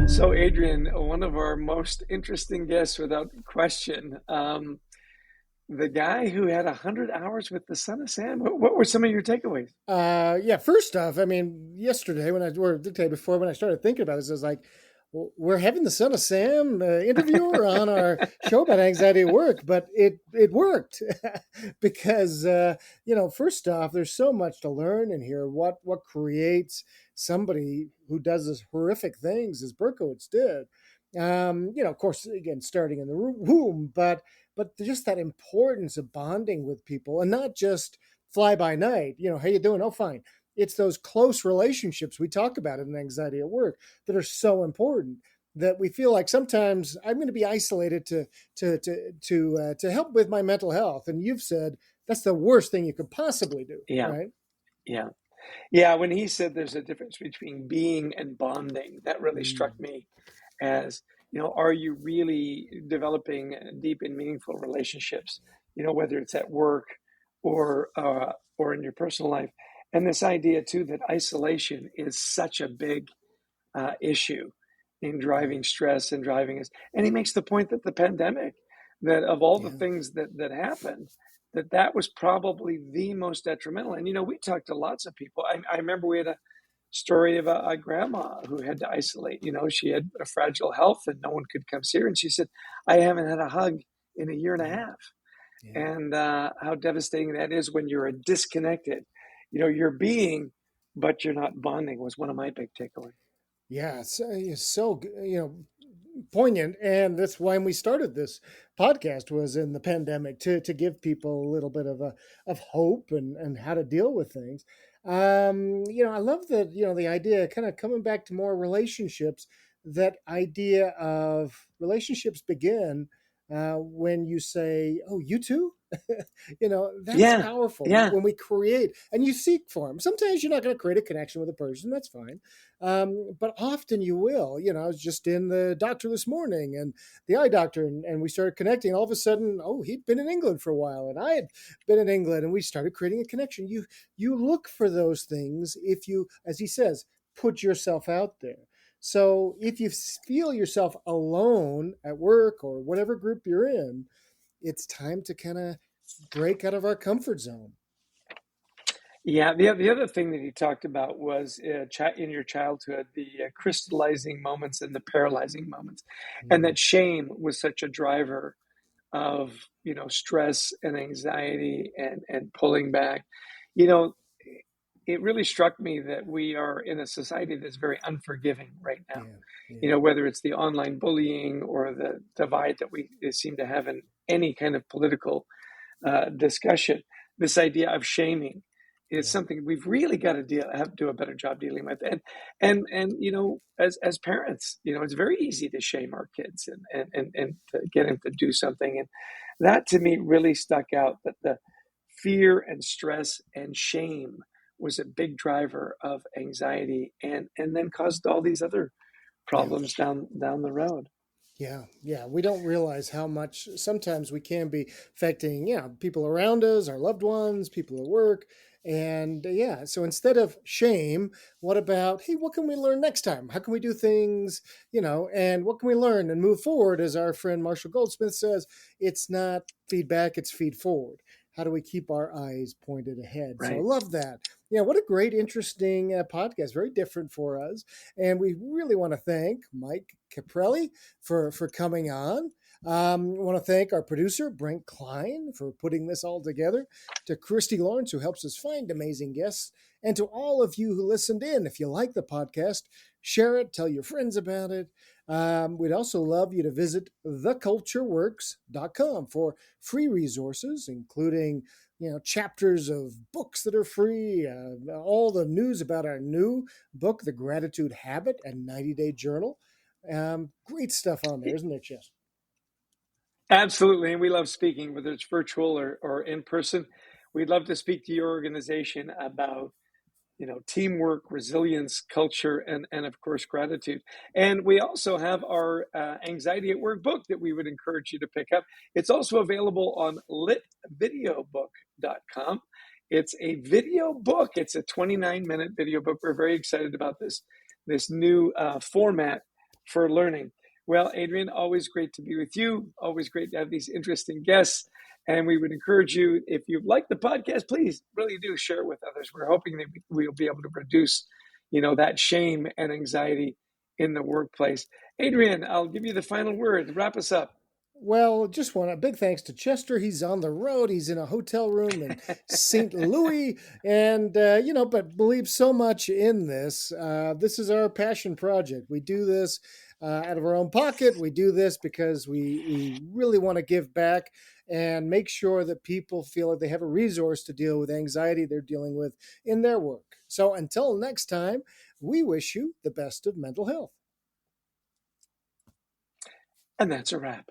So, Adrian, one of our most interesting guests, without question, the guy who had 100 hours with the Son of Sam. What were some of your takeaways? Yeah, first off, I mean, yesterday or the day before when I started thinking about this, I was like, well, we're having the Son of Sam interviewer on our show about anxiety at work, but it worked because first off, there's so much to learn in here. What creates somebody who does this horrific things as Berkowitz did? Of course, again, starting in the womb, but just that importance of bonding with people and not just fly by night. How you doing? Oh, fine. It's those close relationships we talk about in anxiety at work that are so important that we feel like sometimes I'm going to be isolated to help with my mental health. And you've said that's the worst thing you could possibly do, Yeah, right? yeah, yeah. When he said there's a difference between being and bonding, that really struck Mm, me as, are you really developing deep and meaningful relationships? Whether it's at work or in your personal life. And this idea too that isolation is such a big issue in yeah, driving stress and driving us. And he makes the point that the pandemic, that of all the yeah, things that happened, that was probably the most detrimental. And we talked to lots of people. I remember we had a story of a grandma who had to isolate. She had a fragile health and no one could come see her. And she said, "I haven't had a hug in a year and a yeah, half." yeah. And how devastating that is when you're disconnected. You're being, but you're not bonding, was one of my big takeaways. Yeah, it's so poignant, and that's why we started this podcast was in the pandemic to give people a little bit of hope and how to deal with things. I love that the idea kind of coming back to more relationships. That idea of relationships begin when you say, "Oh, you too." That's Yeah, powerful yeah. when we create and you seek for them. Sometimes you're not going to create a connection with a person. That's fine. But often you will. I was just in the doctor this morning and the eye doctor, and we started connecting. All of a sudden, oh, he'd been in England for a while, and I had been in England, and we started creating a connection. You look for those things if you, as he says, put yourself out there. So if you feel yourself alone at work or whatever group you're in, it's time to kind of break out of our comfort zone. Yeah, the other thing that he talked about was in your childhood, the crystallizing moments and the paralyzing moments, and Mm, that shame was such a driver of stress and anxiety and pulling back. You know, it really struck me that we are in a society that's very unforgiving right now. yeah, yeah, Whether it's the online bullying or the divide that we seem to have in any kind of political discussion, this idea of shaming is yeah, something we've really got to have to do a better job dealing with. And as parents, it's very easy to shame our kids and to get them to do something. And that to me really stuck out, that the fear and stress and shame was a big driver of anxiety and then caused all these other yeah. problems down the road. Yeah, yeah. We don't realize how much sometimes we can be affecting, people around us, our loved ones, people at work. And yeah, so instead of shame, what about, hey, what can we learn next time? How can we do things, and what can we learn and move forward? As our friend Marshall Goldsmith says, it's not feedback, it's feed forward. How do we keep our eyes pointed ahead? So I Right. love that. Yeah, what a great, interesting podcast. Very different for us. And we really want to thank Mike Caparrelli for coming on. I want to thank our producer, Brent Klein, for putting this all together, to Christy Lawrence, who helps us find amazing guests, and to all of you who listened in. If you like the podcast, share it, tell your friends about it. We'd also love you to visit thecultureworks.com for free resources, including chapters of books that are free, all the news about our new book, The Gratitude Habit and 90-Day Journal. Great stuff on there, isn't there, Chess? Absolutely. And we love speaking, whether it's virtual or in person. We'd love to speak to your organization about, teamwork, resilience, culture, and of course, gratitude. And we also have our Anxiety at Work book that we would encourage you to pick up. It's also available on litvideobook.com. It's a video book. It's a 29-minute video book. We're very excited about this new format for learning. Well, Adrian, always great to be with you. Always great to have these interesting guests. And we would encourage you, if you like the podcast, please really do share it with others. We're hoping that we'll be able to reduce, that shame and anxiety in the workplace. Adrian, I'll give you the final word. Wrap us up. Well, just want a big thanks to Chester. He's on the road. He's in a hotel room in St. Louis, and but believes so much in this. This is our passion project. We do this out of our own pocket. We do this because we really want to give back and make sure that people feel like they have a resource to deal with anxiety they're dealing with in their work. So until next time, we wish you the best of mental health. And that's a wrap.